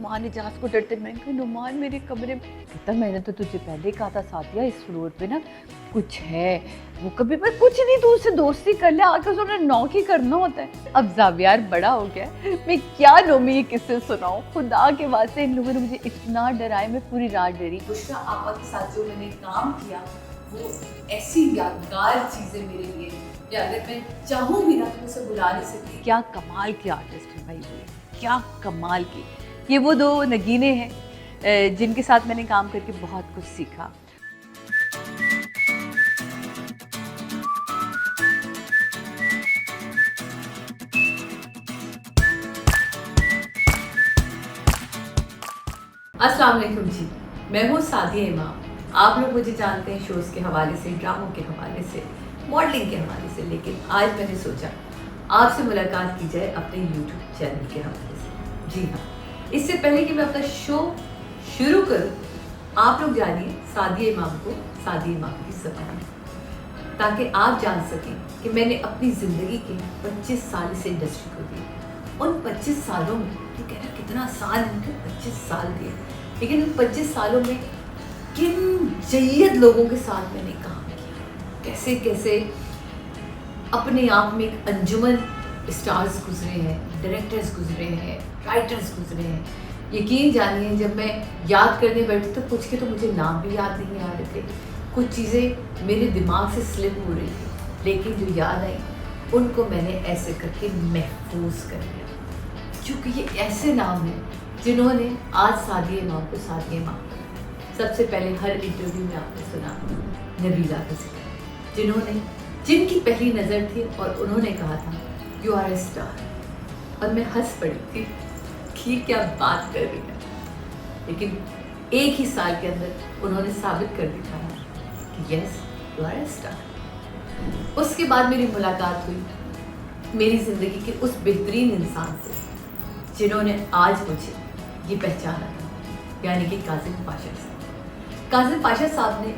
नुमान इजाज को डरते। मैं कहा नुमान मेरे कमरे में, कहता मैंने तो तुझे पहले कहा था साथिया इस फ्लोर पे ना कुछ है, वो कभी पर कुछ नहीं, तू उससे दोस्ती कर ले, आके उसने नॉक ही करना होता है। अब जावियार बड़ा हो गया, मैं क्या नोमी ये किससे सुनाऊं, खुदा के वास्ते इन लोगों ने मुझे इतना डराया, मैं पूरी रात डरी। बुशरा आपा के साथ जो मैंने काम किया वो ऐसी यादगार चीजें मेरे लिए, अगर मैं चाहूँ भी ना तो उसे बुला नहीं सकती। क्या कमाल के आर्टिस्ट है भाई वो, क्या कमाल की। ये वो दो नगीने हैं जिनके साथ मैंने काम करके बहुत कुछ सीखा। अस्सलाम वालेकुम जी, मैं हूँ सादिया इमाम। आप लोग मुझे जानते हैं शोज़ के हवाले से, ड्रामों के हवाले से, मॉडलिंग के हवाले से, लेकिन आज मैंने सोचा आपसे मुलाकात की जाए अपने यूट्यूब चैनल के हवाले से। जी हाँ, इससे पहले कि मैं अपना शो शुरू करूँ, आप लोग जानिए सादिया इमाम को, सादिया इमाम की ज़बान, ताकि आप जान सकें कि मैंने अपनी ज़िंदगी के 25 साल इस इंडस्ट्री को दिए। उन 25 सालों में, तो कह रहा कितना साल है, 25 साल दिए, लेकिन उन 25 सालों में किन जय्यद लोगों के साथ मैंने काम किया, कैसे कैसे अपने आप में एक अंजुमन स्टार्स गुजरे हैं, डायरेक्टर्स गुजरे हैं, राइटर्स गुजरे हैं। यकीन जानिए जब मैं याद करने बैठी तो कुछ के तो मुझे नाम भी याद नहीं आ रहे थे, कुछ चीज़ें मेरे दिमाग से स्लिप हो रही थी, लेकिन जो याद आई उनको मैंने ऐसे करके महफूज कर लिया, क्योंकि ये ऐसे नाम हैं जिन्होंने आज सादिया इमाम को सादिया इमाम बनाया। सबसे पहले हर इंटरव्यू में आपने सुना नबीला का जिक्र, जिनकी पहली नज़र थी और उन्होंने कहा था यू आर ए स्टार, और मैं हंस पड़ी थी कि क्या बात कर रही है, लेकिन एक ही साल के अंदर उन्होंने साबित कर दिखाया कि yes you are a star. उसके बाद मेरी मुलाकात हुई मेरी ज़िंदगी के उस बेहतरीन इंसान से जिन्होंने आज मुझे ये पहचाना था, यानी कि काजिम पाशा साहब। काजिम पाशा साहब ने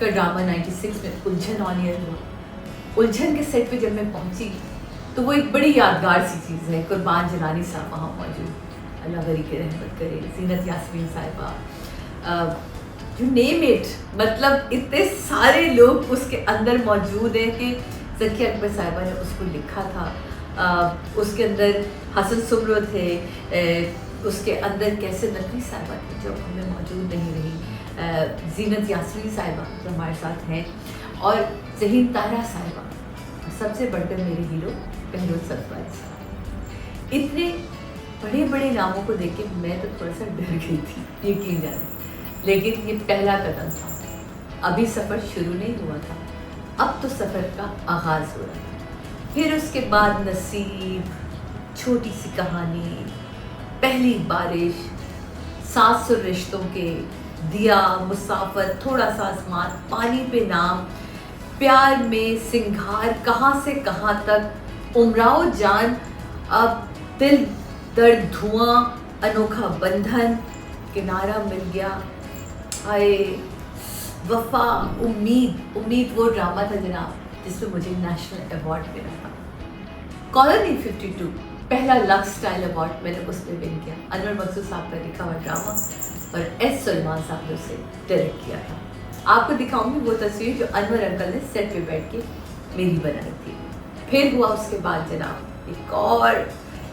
का ड्रामा 96 में उलझन ऑन एयर हुआ। उलझन के सेट पे जब मैं पहुंची तो वो एक बड़ी यादगार सी चीज़ है। कुर्बान जलानी साहब वहाँ मौजूद, अल्लाह गरी के रहमत करे, जीनत यास्मीन साहिबा, यू नेम इट, मतलब इतने सारे लोग उसके अंदर मौजूद हैं कि ज़किया अकबर साहिबा ने उसको लिखा था। उसके अंदर हसन सुमरो थे, उसके अंदर कैसे नकवी साहिबा थी जो हमें मौजूद नहीं रही, जीनत यास्मीन साहिबा जो हमारे साथ हैं, और ज़हीन तारा साहिबा, सबसे बढ़कर मेरे हीरो बहरोज सरफराज साहब। इतने बड़े बड़े नामों को देख के मैं तो थोड़ा सा डर गई थी, यकीन जाने, लेकिन ये पहला कदम था, अभी सफ़र शुरू नहीं हुआ था, अब तो सफ़र का आगाज़ हो रहा था। फिर उसके बाद नसीब, छोटी सी कहानी, पहली बारिश, 700 रिश्तों के, दिया, मुसाफर, थोड़ा सा आसमान, पानी पे नाम, प्यार में सिंगार, कहाँ से कहाँ तक, उमराओ जान, अब दिल दर्द धुआं, अनोखा बंधन, किनारा मिल गया, आए वफा, उम्मीद। उम्मीद वो ड्रामा था जनाब जिसमें मुझे नेशनल अवार्ड मिला था। कॉलोनी 52 पहला लक्स स्टाइल अवार्ड मैंने उसमें विन किया। अनवर मकसूद साहब का लिखा हुआ ड्रामा, और एस सलमान साहब ने उसे डायरेक्ट किया था। आपको दिखाऊंगी वो तस्वीर जो अनवर अंकल ने सेट पे बैठ के मेरी बनाई थी। फिर हुआ उसके बाद जनाब एक और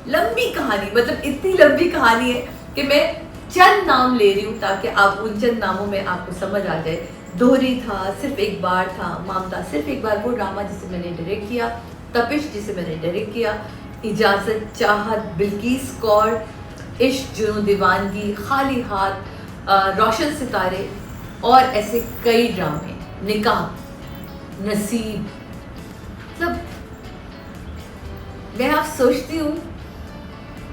लंबी कहानी, मतलब इतनी लंबी कहानी है कि मैं चंद नाम ले रही हूँ ताकि आप उन चंद नामों में आपको समझ आ जाए। दोहरी था, सिर्फ एक बार था, मामता सिर्फ एक बार, वो ड्रामा जिसे मैंने डायरेक्ट किया, तपिश जिसे मैंने डायरेक्ट किया, इजाज़त, चाहत, बिल्किस कौर, इश्क, जुनून, दीवानगी, खाली हाथ, रोशन सितारे, और ऐसे कई ड्रामे, निकाह, नसीब। मतलब मैं आप सोचती हूँ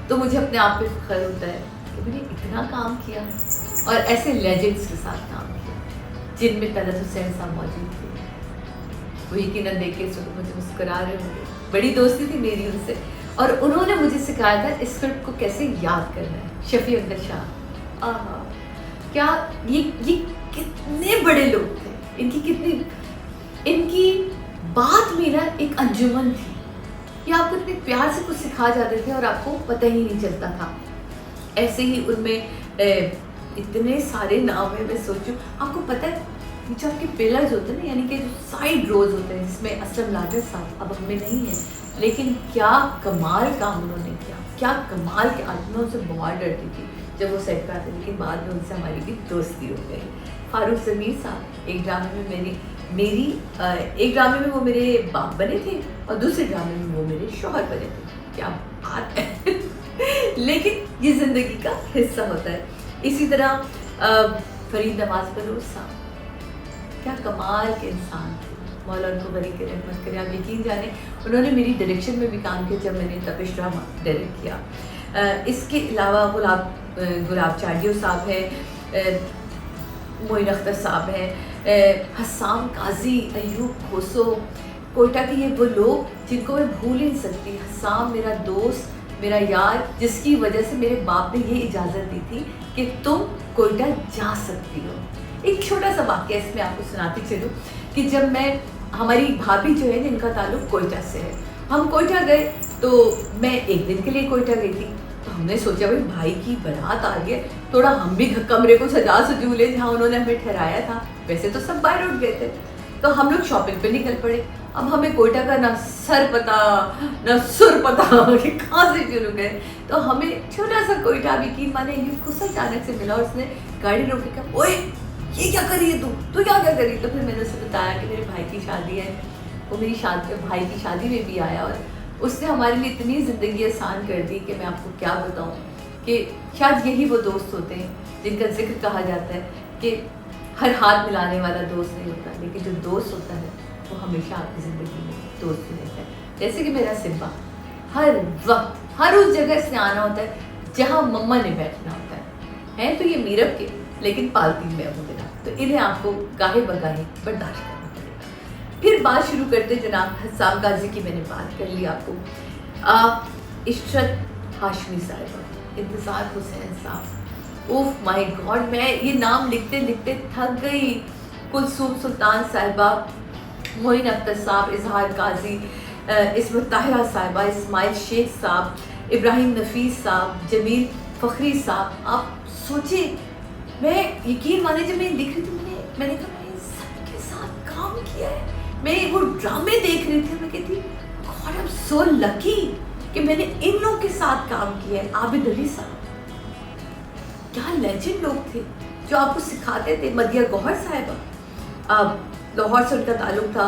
तो मुझे अपने आप पे फख्र होता है कि मैंने इतना काम किया और ऐसे लेजेंड्स के साथ काम किया, जिनमें तलत हुसैन साहब मौजूद थे। वो यकीनन देख के मुझे मुस्कुरा रहे होंगे, बड़ी दोस्ती थी मेरी उनसे, और उन्होंने मुझे सिखाया था स्क्रिप्ट को कैसे याद करना है। शफी अख्तर शाह, आहा, क्या ये कितने बड़े लोग थे, इनकी बात में ना एक अंजुमन थी, ये आपको इतने प्यार से कुछ सिखा जाते थे और आपको पता ही नहीं चलता था। ऐसे ही उनमें इतने सारे नाम है। मैं सोचूं, आपको पता है ये जो आपके पिलर्स होते हैं ना, यानी कि जो साइड रोज होते हैं, जिसमें असलम लाडर साहब अब हमें नहीं है, लेकिन क्या कमाल काम उन्होंने किया, क्या कमाल के आज। मैं उनसे बहुत डरती थी जब वो सेट पर आते, लेकिन बाद में उनसे हमारी भी दोस्ती हो गई। फारूक ज़मीर साहब एक ड्रामे में मेरी एक ड्रामे में वो मेरे बाप बने थे और दूसरे ड्रामे में वो मेरे शौहर बने थे। क्या बात है लेकिन ये ज़िंदगी का हिस्सा होता है। इसी तरह फरीद नवाज बलूच साहब, क्या कमाल के इंसान थे, मौला उनको बरी के रहमत करे। आप यकीन जाने उन्होंने मेरी डायरेक्शन में भी काम किया जब मैंने तपिश ड्रामा डायरेक्ट किया। इसके अलावा गुलाब चाडियो साहब है, मोइन अख्तर साहब हैं, हसाम काजी, अयूब खोसो, कोयटा के ये वो लोग जिनको मैं भूल ही नहीं सकती। हसाम मेरा दोस्त, मेरा यार, जिसकी वजह से मेरे बाप ने ये इजाज़त दी थी कि तुम कोयटा जा सकती हो। एक छोटा सा वाक़या इसमें आपको सुनाती चलूँ कि जब हमारी भाभी जो है जिनका ताल्लुक़ कोयटा से है, हम कोयटा गए तो मैं एक दिन के लिए कोयटा गई थी। तो हमने सोचा भाई की बारात आ गई, थोड़ा हम भी कमरे को सजू ले जहाँ उन्होंने हमें ठहराया था। वैसे तो सब बाहर उठ गए थे, तो हम लोग शॉपिंग पे निकल पड़े। अब हमें कोयटा का ना सर पता ना सुर पता कि कहाँ से शुरू करें। तो हमें छोटा सा कोयटा, यकीन माने, कुछ अचानक से मिला और उसने गाड़ी रोक के कहा, ओए ये क्या करी है तू क्या करी। तो फिर मैंने उसे बताया कि मेरे भाई की शादी है। वो मेरी भाई की शादी में भी आया और उसने हमारे लिए इतनी ज़िंदगी आसान कर दी कि मैं आपको क्या बताऊं कि शायद यही वो दोस्त होते हैं जिनका जिक्र कहा जाता है कि हर हाथ मिलाने वाला दोस्त नहीं होता, लेकिन जो दोस्त होता है वो हमेशा आपकी ज़िंदगी में दोस्त ही रहता है। जैसे कि मेरा सिम्बा, हर वक्त हर उस जगह से आना होता है जहाँ मम्मा ने बैठना होता है तो ये मीरब के, लेकिन पालती में अब मेरा, तो इन्हें आपको गाहे बगाहे बर्दाश्त करना पड़ेगा। फिर बात शुरू करते जनाब हसाम गाजी की। मैंने बात कर ली आपको। इशरत हाशमी साहिबा, इंतज़ार हुसैन साहब, ओह माय गॉड, मैं ये नाम लिखते लिखते थक गई। कुलसूम सुल्तान साहिबा, मोइन अख्तर साहब, इजहार काजी, इस्मत ताहिरा साहिबा, इस्माइल शेख साहब, इब्राहिम नफीस साहब, जमील फ़खरी साहब। आप सोचे, मैं यकीन माने जब मैं लिख रही थी मैंने कहा मैं सबके साथ काम किया है। मैं वो ड्रामे देख रही थी, मैं कहती God I am so lucky कि मैंने इन लोगों के साथ काम किया है। आबिद अली साहब, क्या लेजेंड लोग थे जो आपको सिखाते थे। मदिया गौहर साहिबा, लाहौर से उनका ताल्लुक था।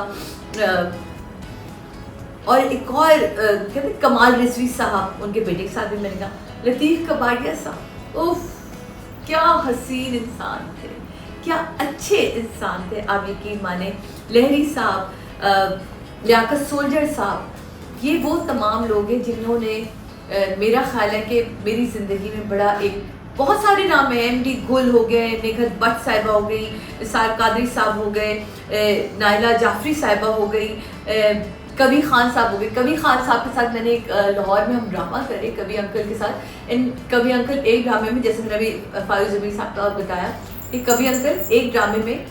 और एक और कहते कमाल रिजवी साहब, उनके बेटे के साथ भी मैंने कहा। लतीफ़ कबाड़िया साहब, उफ क्या हसीन इंसान थे, क्या अच्छे इंसान थे, आप यकीन माने। लहरी साहब, लियाकत सोल्जर साहब, ये वो तमाम लोग हैं जिन्होंने मेरा ख्याल है कि मेरी ज़िंदगी में बड़ा एक बहुत सारे नाम हैं। एमडी गुल हो गए, नेघत भट्ट साहिबा हो गई, निसार कादरी साहब हो गए, नाइला जाफरी साहिबा हो गई, कभी खान साहब हो गए। कभी खान साहब के साथ मैंने एक लाहौर में हम ड्रामा करे कभी अंकल के साथ। कभी अंकल एक ड्रामे में, जैसे मैंने अभी फारूक ज़मीर साहब का बताया कि कभी अंकल एक ड्रामे में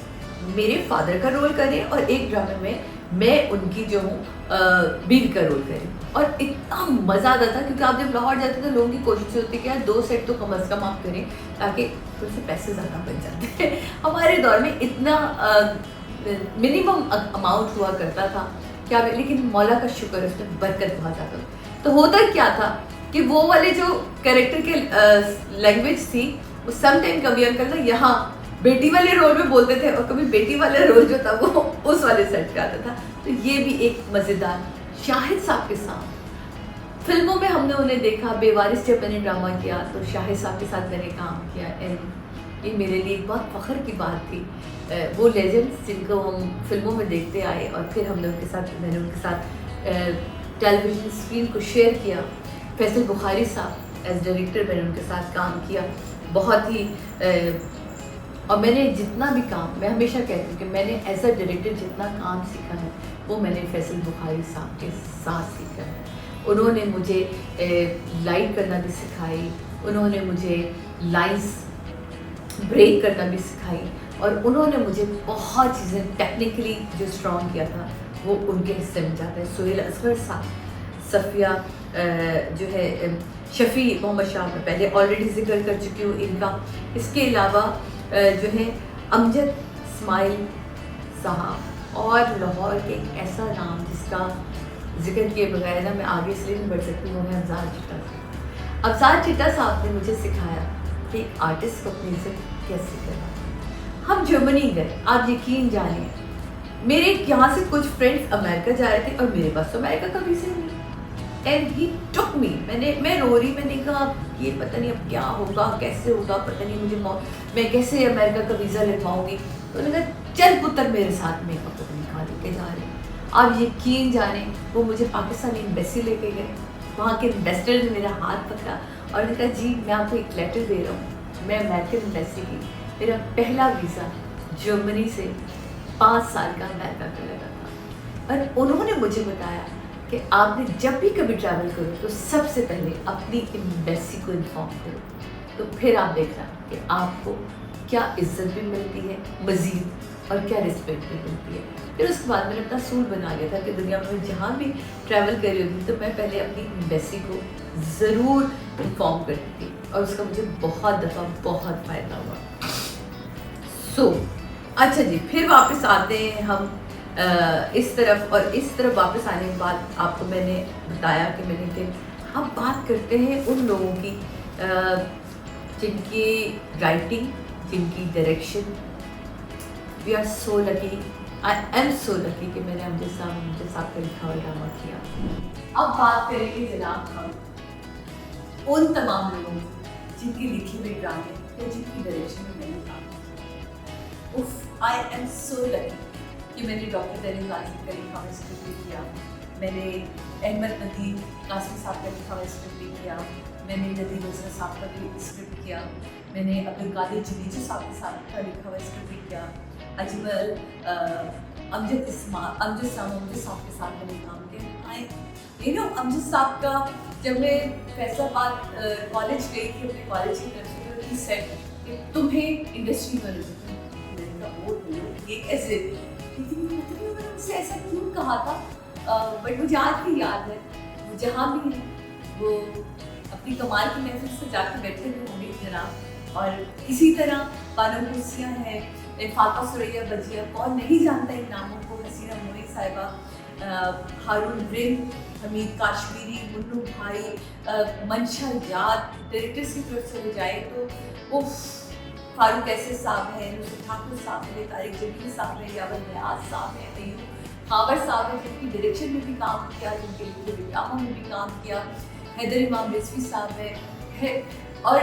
मेरे फादर का रोल करें और एक ड्रामे में मैं उनकी जो हूँ बीवी का रोल करें। और इतना मज़ा आता था क्योंकि आप जब लाहौर जाते हैं तो लोगों की कोशिश होती है कि यार 2 सेट तो कम अज़ कम आप करें ताकि थोड़े से पैसे ज़्यादा बच जाते हैं। हमारे दौर में इतना मिनिमम अमाउंट हुआ करता था क्या, लेकिन मौला का शुक्र, उसमें बरकत बहुत ज़्यादा। तो होता क्या था कि वो वाले जो कैरेक्टर के लैंग्वेज थी वो सम टाइम कभी अंकल ना यहाँ बेटी वाले रोल में बोलते थे और कभी बेटी वाला रोल जो था वो उस वाले सेट का आता था। तो ये भी एक मज़ेदार। शाहिद साहब के साथ फिल्मों में हमने उन्हें देखा। बेवारिस जब मैंने ड्रामा किया तो शाहिद साहब के साथ मैंने काम किया एंड ये मेरे लिए बहुत फ़ख्र की बात थी। वो लेजेंड्स जिनको हम फिल्मों में देखते आए और फिर मैंने उनके साथ टेलीविज़न स्क्रीन को शेयर किया। फैसल बुखारी साहब एज डायरेक्टर मैंने उनके साथ काम किया बहुत ही। और मैंने जितना भी काम, मैं हमेशा कहती हूँ कि मैंने एज अ डायरेक्टर जितना काम सीखा है वो मैंने फैसल बुखारी साहब के साथ सीखा है। उन्होंने मुझे लाइट करना भी सिखाई, उन्होंने मुझे लाइंस ब्रेक करना भी सिखाई और उन्होंने मुझे बहुत चीज़ें टेक्निकली जो स्ट्रॉन्ग किया था वो उनके हिस्से में जाता है। सुहेल असगर साहब, सफ़िया जो है शफ़ी मोहम्मद शाह मैं पहले ऑलरेडी ज़िक्र कर चुकी हूँ इनका। इसके अलावा जो है अमजद इस्माइल साहब, और लाहौर के एक ऐसा नाम जिसका ज़िक्र किए बगैर ना मैं आगे इसलिए नहीं बढ़ सकती, वो है अफज़ाल चिट्टा साहब। अफज़ाल चिट्टा साहब ने मुझे सिखाया कि आर्टिस्ट को अपनी इज्जत कैसे करना। हम जर्मनी गए, आप यकीन जानिए मेरे यहाँ से कुछ फ्रेंड्स अमेरिका जा रहे थे और मेरे पास तो अमेरिका का वीज़ा नहीं। एंड ही टुक मी, मैं रो रही, मैंने कहा ये पता नहीं अब क्या होगा, कैसे होगा, पता नहीं मुझे मैं कैसे अमेरिका का वीज़ा लगवाऊंगी। तो उन्होंने कहा चल पुत्र मेरे साथ, में कपड़े निकाल के जा रहे। आप यकीन जाने वो मुझे पाकिस्तानी एम्बेसी लेके गए, वहाँ के एम्बेसडर ने मेरा हाथ पकड़ा और उन्होंने कहा जी मैं आपको एक लेटर दे रहा हूँ, मैं अमेरिकन एम्बेसी की, मेरा पहला वीज़ा जर्मनी से 5 साल का अमेरिका का लगा था। और उन्होंने मुझे बताया कि आपने जब भी कभी ट्रैवल करो तो सबसे पहले अपनी एम्बेसी को इन्फॉर्म करो, तो फिर आप देखना कि आपको क्या इज्जत भी मिलती है मज़ीद और क्या रिस्पेक्ट भी मिलती है। फिर उसके बाद मैंने अपना सूल बना लिया था कि दुनिया में जहाँ भी ट्रैवल कर रही होती तो मैं पहले अपनी एम्बेसी को ज़रूर इन्फॉर्म करती थी, और उसका मुझे बहुत दफ़ा बहुत फ़ायदा हुआ। अच्छा जी, फिर वापस आते हैं हम इस तरफ, और इस तरफ वापस आने के बाद आपको मैंने बताया कि हम बात करते हैं उन लोगों की जिनकी राइटिंग, जिनकी direction, we are so lucky, I am so lucky कि मैंने अमजद साहब का लिखा हुआ ड्रामा किया। अब बात करेंगे जनाब हम उन तमाम लोगों जिनकी लिखी हुई ड्रामे या जिनकी डायरेक्शन में मैंने काम किया। उफ, आई एम सो लकी कि मैंने डॉक्टर दरिया गाजी का लिखा हुआ स्क्रिप्ट भी किया, मैंने अहमद नदीम कासिम साहब का लिखा हुआ स्क्रिप्ट भी किया, मैंने नदीम हसन साहब का भी स्क्रिप्ट किया, मैंने अब्दुल कादिर जलीजी साहब के साथ का लिखा हुआ स्क्रिप्ट भी किया, अजमल अमजद साहब के साथ मैंने काम किया। अमजद साहब का जब मैं फैसलाबाद कॉलेज गई थी अपने कॉलेज की तरफ से, तो ही सेट कि तुम्हें इंडस्ट्री में ये कैसे, लेकिन मतलब मैंने उनसे ऐसा क्यों कहा था, बट मुझे आज भी याद है वो जहाँ भी है वो अपनी कमाल की महफिल से जाकर बैठे हुए होंगे जनाब, और इसी तरह बानो कुर्सियाँ हैं, फाता सुरैया बजिया, कौन नहीं जानता इन नामों को, हसीना मोई साहिबा, हारून रिंग, हमीद काश्मीरी, मुन्नू भाई, मंशा याद, डायरेक्टर्स की तरफ से जाए तो वो फारूक ऐसे साहब हैं, नुसरत ठाकुर साहब हैं, तारिक जमील साहब हैं, यावर नियाज साहब हैं, अयूब खावर साहब हैं जिनकी डायरेक्शन में भी काम किया, जिनके लिखे ड्रामा में भी काम किया, हैदर इमाम रिजवी साहब हैं, और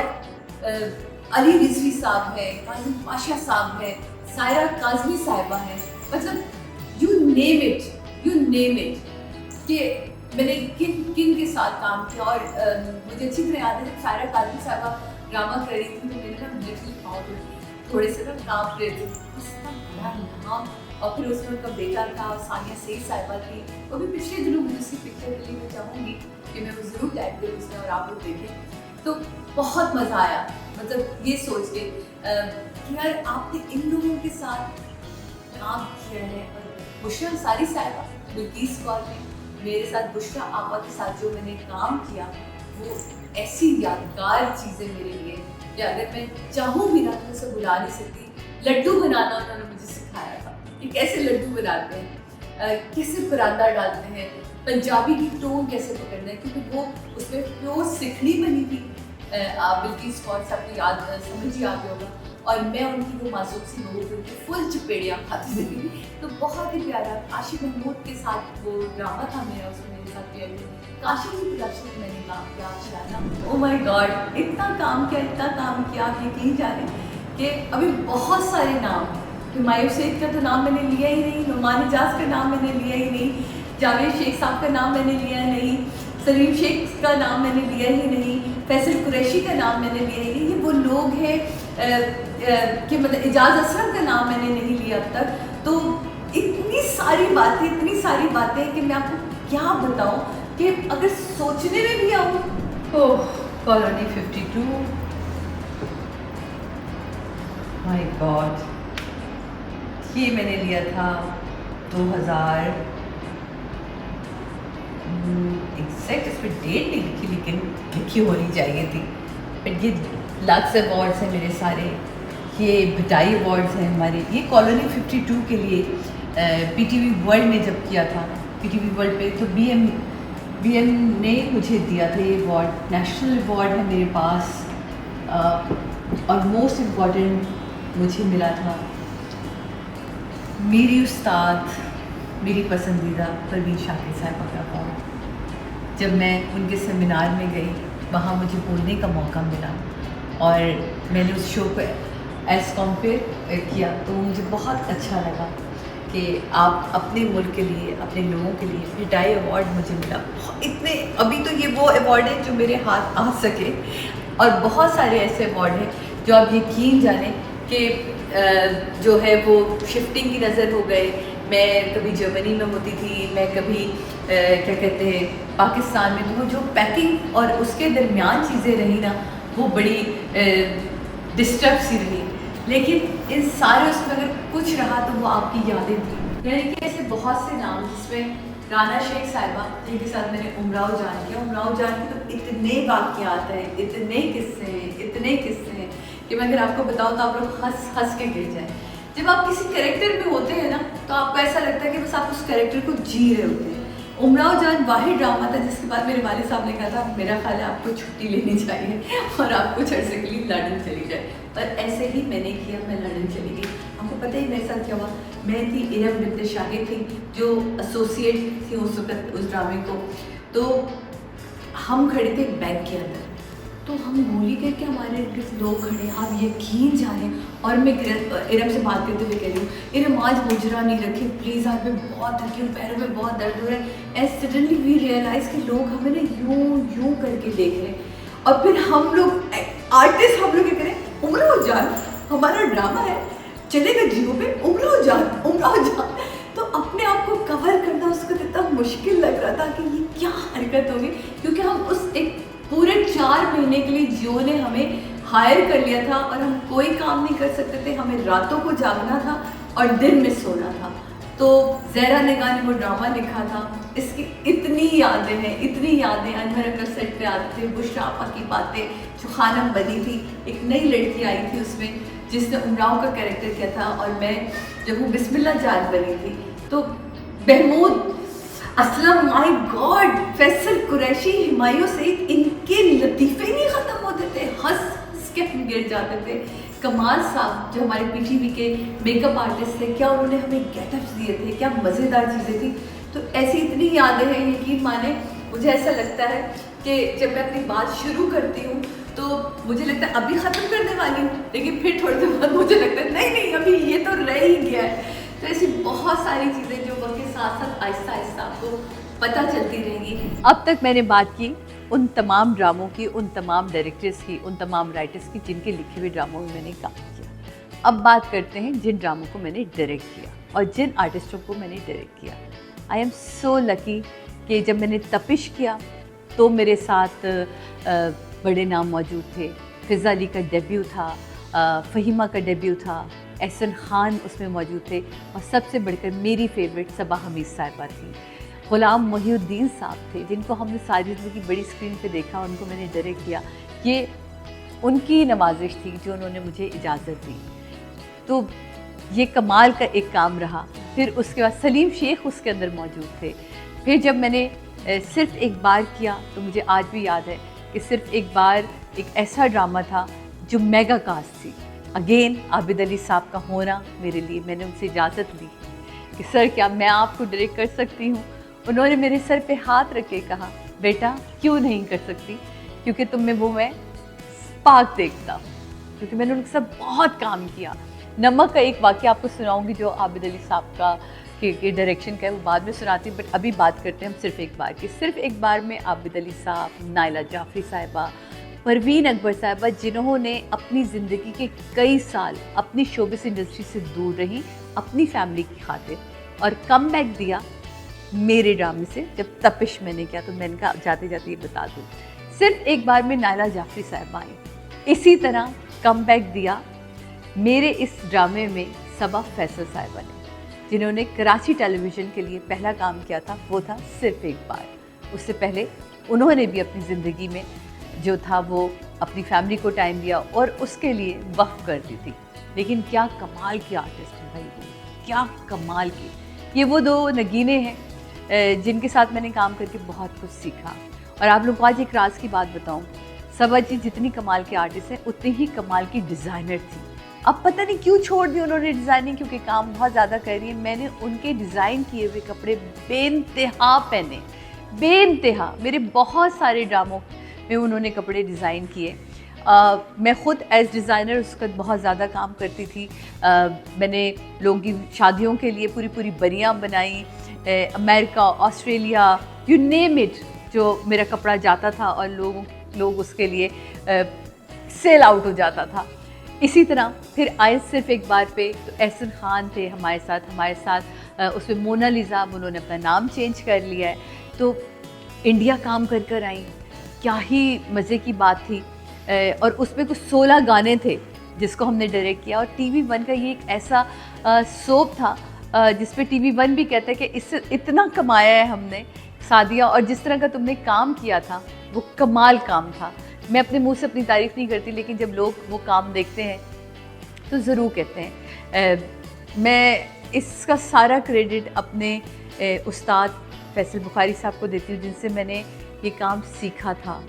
अली रिजवी साहब हैं, काजिम पाशा साहब हैं, सायरा काजमी साहिबा हैं, मतलब यू नेम इट कि मैंने किन किन के साथ काम किया। और मुझे अच्छी तरह याद है जब सायरा काजमी साहिबा ड्रामा कर रही थी तो मैंने ना लिटिल पाउडर थोड़े से ना काम कर रही थी, उसका बड़ा नाम, और फिर उसमें उनका बेटा था सानिया सईद साहिबा थी, वो भी पिछले दिनों मुझे उसकी पिक्चर के लिए मैं चाहूँगी कि मैं वो ज़रूर टैग करूँ उसमें और आप लोग देखें। तो बहुत मज़ा आया, मतलब ये सोच के कि यार आपने इन लोगों के साथ काम किया है। और बुशरा अंसारी साहिबा, बिल्किस कौर ने मेरे साथ, बुशरा आपा के साथ जो मैंने काम किया वो ऐसी यादगार चीज़ें मेरे लिए कि अगर मैं चाहूँ भी ना तो उसे बुला नहीं सकती। लड्डू बनाना उन्होंने मुझे सिखाया था कि कैसे लड्डू बनाते हैं, कैसे परांदा डालते हैं, पंजाबी की टोन कैसे पकड़ना है, क्योंकि वो उसमें प्योर सिखड़ी बनी थी। आप बिल्किस कौर से आपको याद समझ ही आ गया होगा, और मैं उनकी वो मासूम सी बहू थी उनकी फुल चपेड़ियाँ खाती थी। तो बहुत ही प्यारा काशी महमूद के साथ वो ड्रामा था मेरा, उसमें मेरे साथ प्यार काशी की प्रोडक्शन में मैंने काम किया, शाना ओह माय गॉड, इतना काम किया आप यकीन जाने कि अभी बहुत सारे नाम, हुमायूं सईद का तो नाम मैंने लिया ही नहीं, नुमान इजाज का नाम मैंने लिया ही नहीं, जावेद शेख साहब का नाम मैंने लिया नहीं, सलीम शेख का नाम मैंने लिया ही नहीं, फैसल कुरैशी का नाम मैंने लिया ही नहीं। ये वो लोग हैं कि मतलब इजाज़ असलम का नाम मैंने नहीं लिया अब तक। तो इतनी सारी बातें कि मैं आपको क्या बताऊं कि अगर सोचने में भी आऊँ तो कॉलोनी 52, माय गॉड, ये मैंने लिया था 2009 एग्जैक्ट इस पर डेट नहीं लिखी, लेकिन लिखी होनी चाहिए थी। बट ये लक्स अवार्ड्स हैं मेरे सारे, ये भटाई अवार्ड्स हैं हमारे। ये कॉलोनी 52 के लिए पीटीवी वर्ल्ड ने जब किया था, पीटीवी वर्ल्ड पे, तो बीएम ने मुझे दिया था ये अवार्ड। नेशनल अवार्ड है मेरे पास। और मोस्ट इम्पॉर्टेंट मुझे मिला था मेरी उस्ताद, मेरी पसंदीदा परवीन शाकिर साहिबा का अवार्ड। जब मैं उनके सेमिनार में गई, वहाँ मुझे बोलने का मौका मिला और मैंने उस शो को एज कॉम्पेयर किया, तो मुझे बहुत अच्छा लगा कि आप अपने मुल्क के लिए, अपने लोगों के लिए पिटाई अवार्ड मुझे मिला। इतने, अभी तो ये वो अवार्ड है जो मेरे हाथ आ सके, और बहुत सारे ऐसे अवार्ड हैं जो आप यकीन जाने कि जो है वो शिफ्टिंग की नज़र हो गए। मैं कभी जर्मनी में होती थी, मैं कभी क्या कहते हैं पाकिस्तान में, तो वो जो पैकिंग और उसके दरमियान चीज़ें रही ना, वो बड़ी डिस्टर्ब सी रही। लेकिन इन सारे उसमें अगर कुछ रहा तो वो आपकी यादें थी। यानी कि ऐसे बहुत से नाम, जिसमें राना शेख साहिबा जिनके साथ मैंने उमराव जान किया, उमराव जान के तो इतने वाक़यात हैं, इतने किस्से हैं कि मैं अगर आपको बताऊँ तो आप लोग हंस हंस के गिर जाए। जब आप किसी कैरेक्टर में होते हैं ना, तो आपको ऐसा लगता है कि बस आप उस कैरेक्टर को जी रहे होते हैं। उमराव जान वाहिद ड्रामा था जिसके बाद मेरे वालिद साहब ने कहा था मेरा ख्याल है आपको छुट्टी लेनी चाहिए और आप कुछ अर्से के लिए लंदन चली जाए। पर ऐसे ही मैंने किया, मैं लंदन चली गई। आपको पता ही मेरे साथ क्या हुआ, मैं थी इरम बिन्त शाहिद थी जो एसोसिएट थी उस वक्त उस ड्रामे को। तो हम खड़े थे बैंक के अंदर, तो हम गोली करके हमारे लोग खड़े, आप यकीन जाने। और मैं इरम से बात करते हुए कह रही हूँ, इरम आज मुजरा नहीं रखी प्लीज़, आज मैं बहुत थकी हूँ, पैरों में बहुत दर्द हो रहा है। एज सडनली वी रियलाइज़ कि लोग हमें ना यूँ करके देख रहे हैं। और फिर हम लोग आर्टिस्ट, हम लोग क्या करें, उमराव जान हमारा ड्रामा है, चलेगा जियो पे, उमराव जान। तो अपने आप को कवर करना उसको इतना मुश्किल लग रहा था कि ये क्या हरकत होगी, क्योंकि हम उस एक पूरे 4 महीने के लिए जियो ने हमें हायर कर लिया था और हम कोई काम नहीं कर सकते थे। हमें रातों को जागना था और दिन में सोना था। तो ज़हरा निगाह ने वो ड्रामा लिखा था, इसकी इतनी यादें हैं, इतनी यादें। अनवर अकर सेट पे आते थे, बुशरा आपा की बातें, जो खानम बनी थी, एक नई लड़की आई थी उसमें जिसने उमराव का कैरेक्टर किया था, और मैं जब वो बिस्मिल्लाह जान बनी थी। तो महमूद असलम, माय गॉड, फैसल कुरैशी, हुमायूं सईद, इनके लतीफ़े नहीं ख़त्म होते थे, हंस के हम गिर जाते थे। कमाल साहब जो हमारे पीटीवी के मेकअप आर्टिस्ट थे, क्या उन्होंने हमें गेटअप्स दिए थे, क्या मज़ेदार चीज़ें थी। तो ऐसी इतनी यादें हैं, यकीन माने मुझे ऐसा लगता है कि जब मैं अपनी बात शुरू करती हूँ तो मुझे लगता है अभी ख़त्म करने वाली हूँ, लेकिन फिर थोड़ी देर बाद मुझे लगता है नहीं अभी ये तो रह ही गया है। तो ऐसी बहुत सारी चीज़ें जो वक्त के साथ साथ आहिस्ता आहिस्ता आपको पता चलती रहेंगी। अब तक मैंने बात की उन तमाम ड्रामों की, उन तमाम डायरेक्टर्स की, उन तमाम राइटर्स की जिनके लिखे हुए ड्रामों में मैंने काम किया। अब बात करते हैं जिन ड्रामों को मैंने डायरेक्ट किया और जिन आर्टिस्टों को मैंने डायरेक्ट किया। आई एम सो लकी कि जब मैंने तपिश किया तो मेरे साथ बड़े नाम मौजूद थे। फ़िज़ा अली का डेब्यू था, फ़हीमा का डेब्यू था, एहसन खान उसमें मौजूद थे, और सबसे बढ़कर मेरी फेवरेट सबा हमीद साहिबा थी। ग़ुलाम मोहिउद्दीन साहब थे जिनको हमने सारी ज़िंदगी बड़ी स्क्रीन पे देखा, उनको मैंने डायरेक्ट किया। ये उनकी नवाजिश थी जो उन्होंने मुझे इजाज़त दी। तो ये कमाल का एक काम रहा। फिर उसके बाद सलीम शेख उसके अंदर मौजूद थे। फिर जब मैंने सिर्फ़ एक बार किया तो मुझे आज भी याद है कि सिर्फ़ एक बार एक ऐसा ड्रामा था जो मेगा कास्ट थी। अगेन आबिद अली साहब का होना मेरे लिए, मैंने उनसे इजाज़त ली कि सर क्या मैं आपको डायरेक्ट कर सकती हूँ। उन्होंने मेरे सर पे हाथ रख के कहा बेटा क्यों नहीं कर सकती, क्योंकि तुम में वो मैं स्पार्क देखता हूँ, क्योंकि मैंने उनके साथ बहुत काम किया। नमक का एक वाक़या आपको सुनाऊंगी जो आबिद अली साहब का के डायरेक्शन का है, वो बाद में सुनाती हूँ, बट अभी बात करते हैं हम सिर्फ़ एक बार की। सिर्फ़ एक बार में आबिद अली साहब, नाइला जाफ़री साहिबा, परवीन अकबर साहिबा, जिन्होंने अपनी ज़िंदगी के कई साल अपनी शोबिस इंडस्ट्री से दूर रही अपनी फैमिली की खातिर, और कम बैक दिया मेरे ड्रामे से। जब तपिश मैंने किया तो मैंने कहा जाते जाते ये बता दूँ, सिर्फ एक बार में नाइला जाफ़री साहिबा आई। इसी तरह कम बैक दिया मेरे इस ड्रामे में सबा फैसल साहिबा ने, जिन्होंने कराची टेलीविज़न के लिए पहला काम किया था, वो था सिर्फ एक बार। उससे पहले उन्होंने भी अपनी ज़िंदगी में जो था वो अपनी फैमिली को टाइम दिया और उसके लिए वक़्फ़ कर दी थी। लेकिन क्या कमाल की आर्टिस्ट है भाई वो, क्या कमाल की। ये वो 2 नगीने हैं जिनके साथ मैंने काम करके बहुत कुछ सीखा। और आप लोगों को आज एक राज़ की बात बताऊँ, सबा जी जितनी कमाल के आर्टिस्ट हैं उतनी ही कमाल की डिज़ाइनर थी। अब पता नहीं क्यों छोड़ दी उन्होंने डिज़ाइनिंग, क्योंकि काम बहुत ज़्यादा कर रही है। मैंने उनके डिज़ाइन किए हुए कपड़े बेइंतहा पहने, बेइंतहा। मेरे बहुत सारे ड्रामों में उन्होंने कपड़े डिज़ाइन किए। मैं ख़ुद एज़ डिज़ाइनर उसका बहुत ज़्यादा काम करती थी। मैंने लोगों की शादियों के लिए पूरी पूरी बनियाँ बनाई, America, Australia, you name it, जो मेरा कपड़ा जाता था और लोग उसके लिए सेल आउट हो जाता था। इसी तरह फिर आए सिर्फ एक बार पे तो एहसन ख़ान थे हमारे साथ उसमें मोनालिसा, अब उन्होंने अपना नाम चेंज कर लिया है। तो इंडिया काम कर आई, क्या ही मज़े की बात थी। और उसमें कुछ 16 गाने थे जिसको हमने डायरेक्ट किया। और TV1 का ये एक ऐसा सोप था जिस पे TV1 भी कहता है कि इससे इतना कमाया है हमने सादिया, और जिस तरह का तुमने काम किया था वो कमाल काम था। मैं अपने मुंह से अपनी तारीफ़ नहीं करती, लेकिन जब लोग वो काम देखते हैं तो ज़रूर कहते हैं। मैं इसका सारा क्रेडिट अपने उस्ताद फैसल बुखारी साहब को देती हूँ, जिनसे मैंने ये काम सीखा था,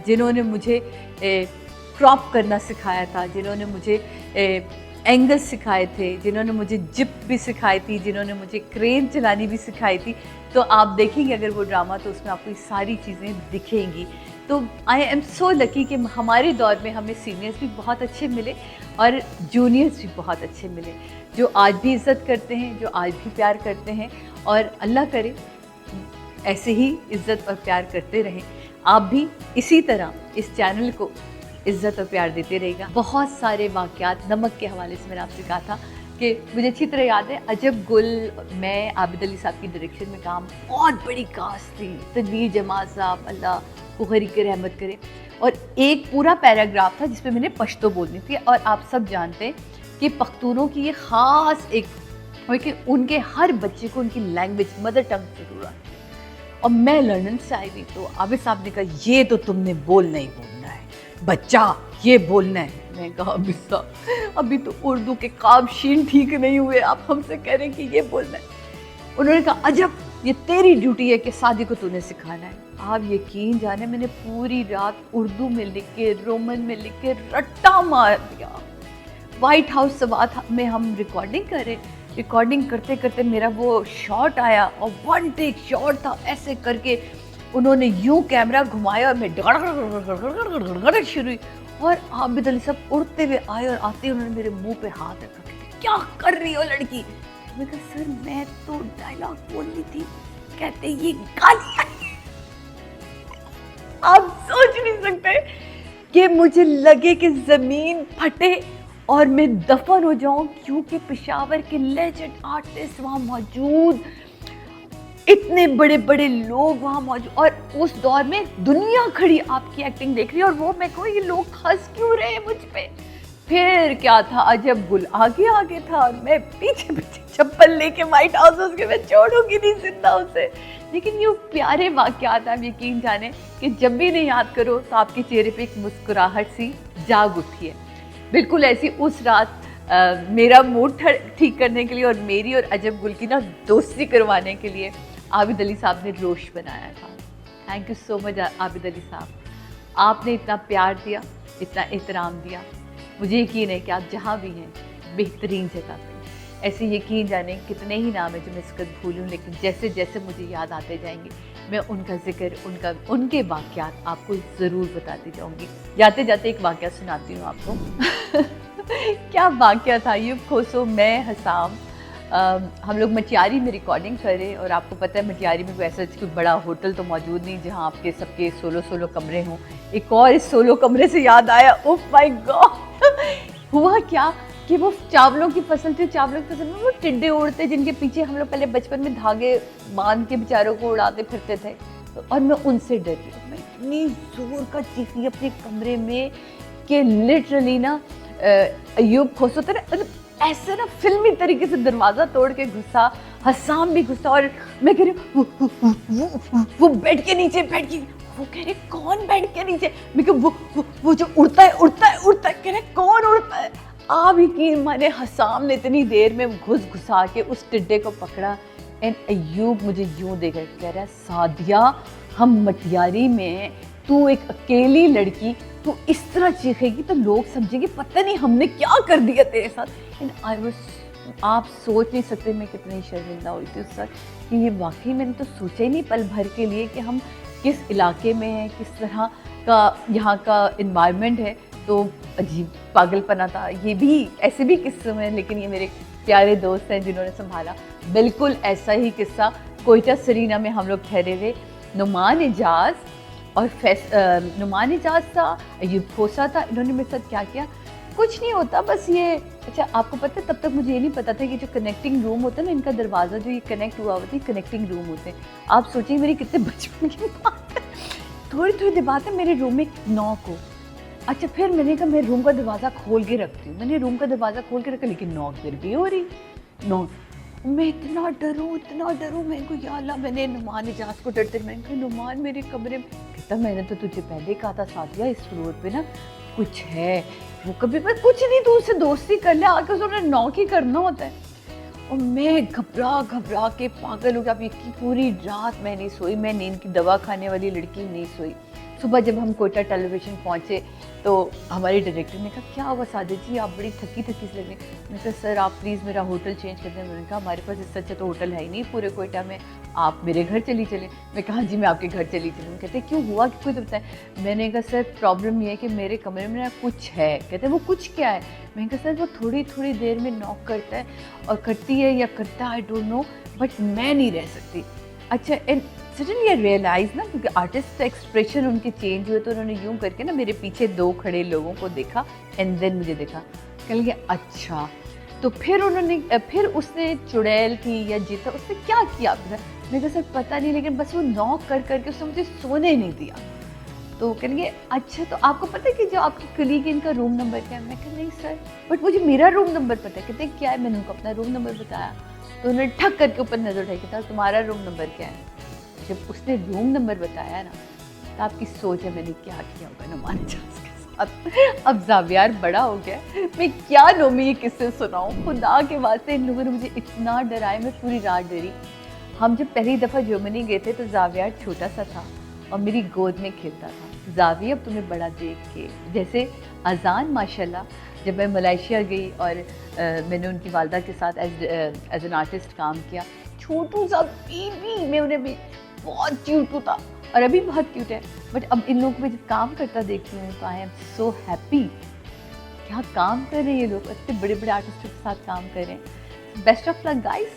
जिन्होंने मुझे क्रॉप करना सिखाया था, जिन्होंने मुझे एंगल्स सिखाए थे, जिन्होंने मुझे जिप भी सिखाई थी, जिन्होंने मुझे क्रेन चलानी भी सिखाई थी। तो आप देखेंगे अगर वो ड्रामा तो उसमें आपको ये सारी चीज़ें दिखेंगी। तो आई एम सो लकी कि हमारे दौर में हमें सीनियर्स भी बहुत अच्छे मिले और जूनियर्स भी बहुत अच्छे मिले, जो आज भी इज़्ज़त करते हैं, जो आज भी प्यार करते हैं। और अल्लाह करे ऐसे ही इज़्ज़त और प्यार करते रहें। आप भी इसी तरह इस चैनल को इज़्ज़त और प्यार देते रहेगा। बहुत सारे वाक़यात नमक के हवाले से मैंने आपसे कहा था कि मुझे अच्छी तरह याद है, अजब गुल, मैं आबिद अली साहब की डायरेक्शन में काम, बहुत बड़ी कास्ट थी, तनवीर जमाल साहब, अल्लाह को गरीक रहमत करे। और एक पूरा पैराग्राफ था जिसमें मैंने पश्तो बोलनी थी। और आप सब जानते हैं कि पख्तूनों की ये ख़ास एक और कि उनके हर बच्चे को उनकी लैंग्वेज मदर टंग ज़रूर आती है। और मैं लंदन से आई हुई, तो आबिद साहब ने कहा ये तो तुमने बोलना ही बोलना है बच्चा, ये बोलना है। मैंने कहा आबिद साहब अभी तो उर्दू के काब शीन ठीक नहीं हुए, आप हमसे कह रहे हैं कि ये बोलना है। उन्होंने कहा अजब, ये तेरी ड्यूटी है कि शादी को तूने सिखाना है। आप यकीन जाने मैंने पूरी रात उर्दू में लिख के, रोमन में लिख के रट्टा मार दिया। वाइट हाउस सवात में हम रिकॉर्डिंग कर रहे, रिकॉर्डिंग करते करते मेरा वो शॉट आया और 1 टेक शॉट था। ऐसे करके उन्होंने यूं कैमरा घुमाया और मैं गड़ शुरू हुई। और आबिद अली साहब उड़ते हुए आए और आते ही उन्होंने मेरे मुंह पे हाथ रखा, क्या कर रही हो लड़की। मैं कहा सर मैं तो डायलॉग बोल रही थी। कहते ये गाली। आप सोच नहीं सकते कि मुझे लगे कि ज़मीन फटे और मैं दफन हो जाऊं, क्योंकि पेशावर के लेजेंड आर्टिस्ट वहाँ मौजूद, इतने बड़े बड़े लोग वहाँ मौजूद, और उस दौर में दुनिया खड़ी आपकी एक्टिंग देख रही है। और वो मैं कहूँ ये लोग हंस क्यों रहे हैं मुझ पे। फिर क्या था, अजब गुल आगे था और मैं पीछे चप्पल लेके वाइट हाउस उसके मैं छोड़ूंगी नहीं जिंदा उसे। लेकिन ये प्यारे वाक़यात आप यकीन जाने कि जब भी इन्हें याद करो तो आपके चेहरे पे एक मुस्कुराहट सी जाग उठी है। बिल्कुल ऐसी उस रात मेरा मूड ठीक करने के लिए और मेरी और अजब गुल की ना दोस्ती करवाने के लिए आबिद अली साहब ने रोश बनाया था। Thank you so much Abid Ali साहब, आपने इतना प्यार दिया, इतना एहतराम दिया। मुझे यकीन है कि आप जहाँ भी हैं बेहतरीन जगह पे। ऐसे यकीन जाने कितने ही नाम है जो मैं इस वक्त भूलूँ, लेकिन जैसे जैसे मुझे याद आते जाएंगे मैं उनका जिक्र, उनके वाक़यात आपको ज़रूर बताती जाऊँगी। जाते जाते एक वाक़या सुनाती हूँ आपको। क्या वाक़या था। यूँ खोसो, मैं हसाम, हम लोग मटियारी में रिकॉर्डिंग कर रहे, और आपको पता है मटियारी में कोई ऐसा कोई बड़ा होटल तो मौजूद नहीं जहाँ आपके सबके 16 कमरे हों। एक और इस 16 कमरे से याद आया, ओह माय गॉड, हुआ क्या कि वो चावलों की फसल थी। चावलों की फसल में वो टिड्डे उड़ते जिनके पीछे हम लोग पहले बचपन में धागे बांध के बेचारों को उड़ाते फिरते थे। तो और मैं उनसे डरी, मैं इतनी जोर का चीखी अपने कमरे में कि लिटरली ना अयूब खोसो तेरा ऐसे ना फिल्मी तरीके से दरवाज़ा तोड़ के घुसा, हसाम भी घुसा और मैं कह रही हूँ वो बेड के नीचे बैठ के, वो कह रहे कौन बेड के नीचे, मैं कह वो जो उड़ता है उड़ता है उड़ता है, कह रहे कौन उड़ता है। आप यकीन माने हसाम ने इतनी देर में घुसा के उस टिड्डे को पकड़ा। एंड अयूब मुझे यूं देखकर कह रहा है सादिया हम मटियारी में, तू एक अकेली लड़की, तू इस तरह चीखेगी तो लोग समझेंगे पता नहीं हमने क्या कर दिया तेरे साथ। एंड आई वाज, आप सोच नहीं सकते मैं कितनी शर्मिंदा हुई थी उस वक्त कि ये वाकई मैंने तो सोचा ही नहीं पल भर के लिए कि हम किस इलाके में हैं, किस तरह का यहाँ का इन्वायरमेंट है। तो अजीब पागलपना था। ये भी ऐसे भी किस्से हैं, लेकिन ये मेरे प्यारे दोस्त हैं जिन्होंने संभाला। बिल्कुल ऐसा ही किस्सा कोयटा सरीना में हम लोग ठहरे हुए, नुमान एजाज और नुमान एजाज था, अयूब खोसा था। इन्होंने मेरे साथ क्या किया, कुछ नहीं होता बस ये, अच्छा आपको पता है तब तक मुझे ये नहीं पता था कि जो कनेक्टिंग रूम होता है ना, इनका दरवाज़ा जो ये कनेक्ट हुआ होता है, कनेक्टिंग रूम होते हैं। आप सोचिए मेरी कितने बचपन की बात है। थोड़ी थोड़ी देर बाद मेरे रूम में नॉक हो। अच्छा फिर मैंने कहा मैं रूम का दरवाज़ा खोल के रखती हूँ। मैंने रूम का दरवाज़ा खोल के रखा, लेकिन नॉक फिर भी हो रही नॉक। मैं इतना डरूँ मैं को या अल्लाह। मैंने नुमान एजाज को डरते, मैंने कहा नुमान मेरे कमरे में, कहता मैंने तो तुझे पहले कहा था सादिया इस फ्लोर पे ना कुछ है। वो कभी बस कुछ नहीं, तू उससे दोस्ती कर ले, आके उसने नॉक ही करना होता है। और मैं घबरा के पागल हो गया। अब की पूरी रात मैं नहीं सोई, मैं नींद की दवा खाने वाली लड़की नहीं सोई। सुबह जब हम कोयटा टेलीविज़न पहुँचे तो हमारे डायरेक्टर ने कहा क्या हुआ सादिया जी आप बड़ी थकी सी लग रही। मैंने कहा सर आप प्लीज़ मेरा होटल चेंज कर दें। मैंने कहा हमारे पास इससे अच्छा तो होटल है ही नहीं पूरे कोयटा में, आप मेरे घर चली चलें। मैं कहा जी मैं आपके घर चली चलूँ। कहते क्यों हुआ कि कोई तो बताए। मैंने कहा सर प्रॉब्लम ये है कि मेरे कमरे में ना कुछ है। कहते वो कुछ क्या है। मैंने कहा सर वो थोड़ी देर में नॉक करता है और करती है या करता है आई डोंट नो, बट मैं नहीं रह सकती। अच्छा एंड सडनली आई रियलाइज़ ना, क्योंकि आर्टिस्ट का एक्सप्रेशन उनके चेंज हुए तो उन्होंने यूं करके ना मेरे पीछे दो खड़े लोगों को देखा एंड देन मुझे देखा। कह लगे अच्छा। तो फिर उसने चुड़ैल की या जीता उसने क्या किया आपके साथ। मेरे को सर पता नहीं, लेकिन बस वो नॉक कर करके उसने मुझे सोने नहीं दिया। तो कहेंगे अच्छा तो आपको पता है कि जो आपकी कलीग इनका रूम नंबर क्या है। मैं कहा नहीं सर, बट मुझे मेरा रूम नंबर पता है। कहते क्या है, मैंने उनको अपना रूम नंबर बताया तो उन्होंने ठक करके ऊपर नज़र उठाई, कहता तुम्हारा रूम नंबर क्या है। जब उसने रूम नंबर बताया ना तो आपकी सोच है मैंने क्या किया होगा नुमान एजाज के साथ। अब जावियार बड़ा हो गया, मैं क्या नोमी ये किससे सुनाऊँ। खुदा के वास्ते इन लोगों ने मुझे इतना डराया, मैं पूरी रात डरी। हम जब पहली दफ़ा जर्मनी गए थे तो जावियार छोटा सा था और मेरी गोद में खेलता था। जाविया अब तुम्हें बड़ा देख के, जैसे अजान माशाल्लाह, जब मैं मलेशिया गई और मैंने उनकी वालदा के साथ एज एन आर्टिस्ट काम किया, छोटू सा बेबी में उन्हें भी बहुत क्यूट था और अभी बहुत क्यूट है। बट अब इन लोगों को जब काम करता देखती हूँ तो आई एम सो हैप्पी। क्या काम कर रहे हैं ये लोग, इतने बड़े बड़े आर्टिस्टों के साथ काम कर रहे हैं। Best of luck guys.